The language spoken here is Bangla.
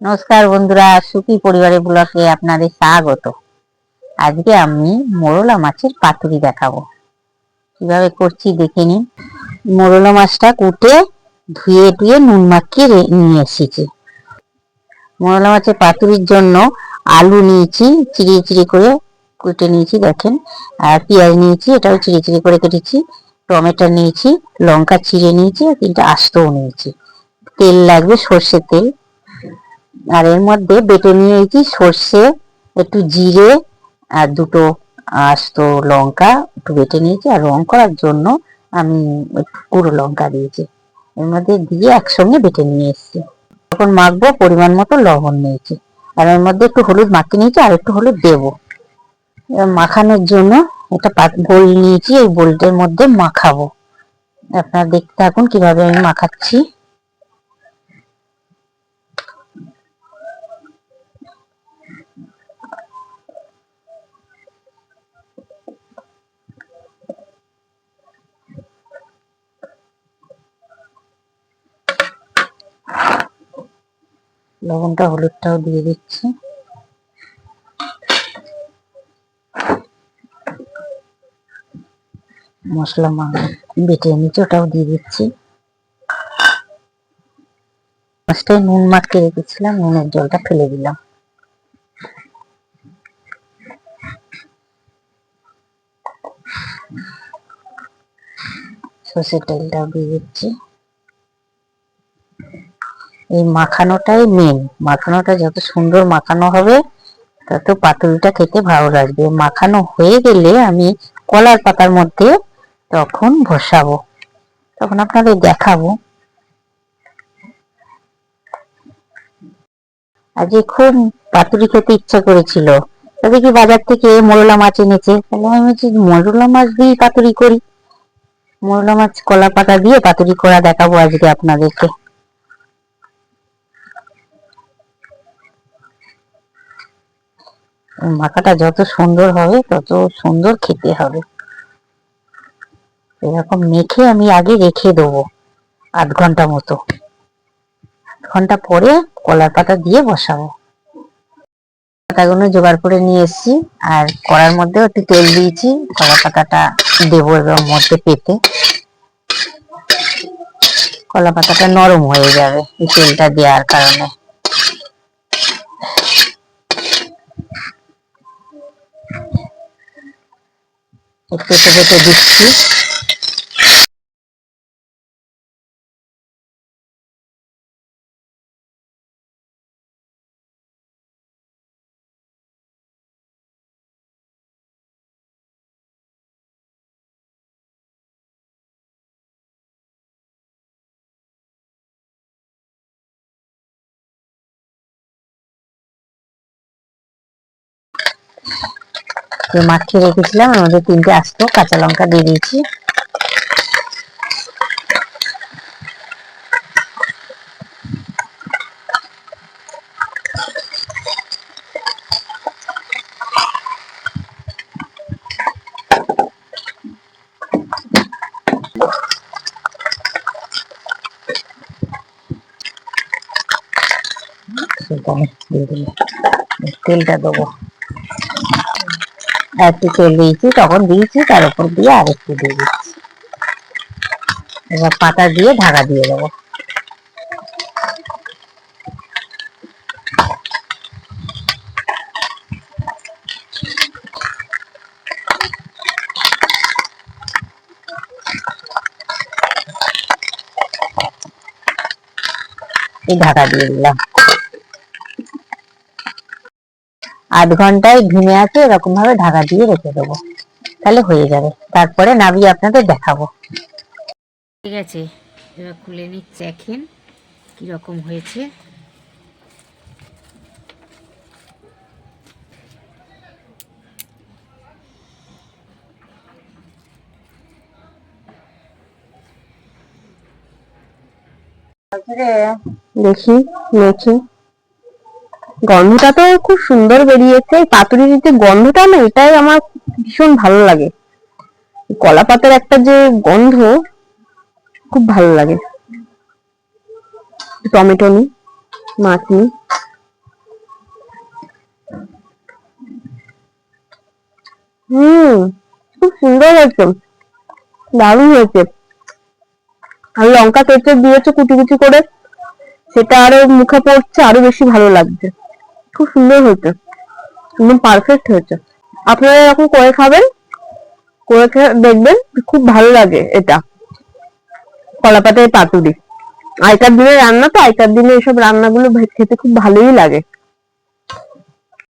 নমস্কার বন্ধুরা, সুখী পরিবারের ব্লগে আপনাদের স্বাগত। আজকে আমি মোরলা মাছের পাতুরি দেখাবো, কিভাবে করছি দেখে নিন। মোরলা মাছটা কুটে ধুয়ে টুয়ে নুন মাখিয়ে নিয়ে এসেছি। মোরলা মাছের পাতুরির জন্য আলু নিয়েছি, চিড়িয়ে চিড়িয়ে করে কুটে নিয়েছি দেখেন। আর পেঁয়াজ নিয়েছি, এটাও চিড়িয়ে চিড়িয়ে করে কেটেছি। টমেটো নিয়েছি, লঙ্কা চিড়ে নিয়েছি, আর 3টে আস্তও নিয়েছি। তেল লাগবে, সর্ষের তেল। আর এর মধ্যে বেটে নিয়েছি সর্ষে, একটু জিরে আর 2টো আস্ত লঙ্কা একটু বেটে নিয়েছি। আর রং করার জন্য আমি একটু গুঁড়ো লঙ্কা দিয়েছি, এর মধ্যে দিয়ে একসঙ্গে বেটে নিয়ে এসেছি। তখন মাখবো, পরিমাণ মতো লবণ নিয়েছি, আর এর মধ্যে একটু হলুদ মাখিয়ে নিয়েছি, আর একটু হলুদ দেবো। মাখানোর জন্য একটা বোল নিয়েছি, এই বোলটার মধ্যে মাখাবো। আপনারা দেখতে থাকুন কিভাবে আমি মাখাচ্ছি। লবণটা হলুদটাও দিয়ে দিচ্ছি। মশলা বেটে নিচ্ছি, ওটাও দিয়ে দিচ্ছি। মাছটায় নুন মাখিয়ে রেখেছিলাম, নুনের জলটা ফেলে দিলাম। সর্ষের তেলটাও দিয়ে দিচ্ছি। এই মাখানোটাই মেন, মাখানোটা যত সুন্দর মাখানো হবে তত পাতুরিটা খেতে ভালো লাগবে। মাখানো হয়ে গেলে আমি কলার পাতার মধ্যে তখন বসাবো, তখন আপনাদের দেখাবো। আজকে খুব পাতুরি খেতে ইচ্ছা করেছিল, তবে কি বাজার থেকে মোরলা মাছ এনেছে, তাহলে আমি বলছি মোরলা মাছ দিয়ে পাতুরি করি। মোরলা মাছ কলা পাতা দিয়ে পাতুরি করা দেখাবো আজকে আপনাদেরকে। মাখাটা যত সুন্দর হবে তত সুন্দর খেতে হবে। এরকম মেখে আমি আগে রেখে দেবো 8 ঘন্টা মতো। 8 ঘন্টা পরে কলার পাতা দিয়ে বসাবো। পাতাগুলো জোগাড় করে নিয়ে এসেছি, আর কড়ার মধ্যে একটু তেল দিয়েছি। কলা পাতাটা দেবো এবার মধ্যে পেতে, কলা পাতাটা নরম হয়ে যাবে এই তেলটা দেওয়ার কারণে। একটু পেতে দিচ্ছি। মাখিয়ে রেখেছিলাম, এর মধ্যে 3টে আস্ত কাঁচা লঙ্কা দিয়ে দিয়েছি। তেলটা দেবো, একটু তেল দিয়েছি তখন দিয়েছি, তার উপর দিয়ে আর একটু দিয়ে দিচ্ছি। এবার পাতা দিয়ে ঢাকা দিয়ে দেবো। এই ঢাকা দিয়ে দিলাম। 8 ঘন্টায় ঘুমে আছে এরকম ভাবে ঢাকা দিয়ে রেখে দেবো, তাহলে হয়ে যাবে। তারপরে নামিয়ে আপনাদের দেখাবো। ঠিক আছে, এবার খুলে নিচ্ছে, দেখেন কিরকম হয়েছে। দেখি মেখে, গন্ধটা তো খুব সুন্দর বেরিয়েছে। পাতুরির যে গন্ধটা না, এটাই আমার ভীষণ ভালো লাগে। কলা পাতার একটা যে গন্ধ, খুব ভালো লাগে। টমেটো নি, মাছ নি, খুব সুন্দর হয়েছে, দারুণ হয়েছে। আর লঙ্কা কেটে দিয়েছে কুচি কুচি করে, সেটা আরো মুখে পড়ছে, আরো বেশি ভালো লাগছে। খুব সুন্দর হয়েছে, একদম পারফেক্ট হয়েছে। আপনারা এরকম করে খাবেন, করে খেয়ে দেখবেন, খুব ভালো লাগে এটা কলা পাতায় পাতুরি। আগেকার দিনের রান্না তো, আগেকার দিনে এইসব রান্নাগুলো খেতে খুব ভালোই লাগে।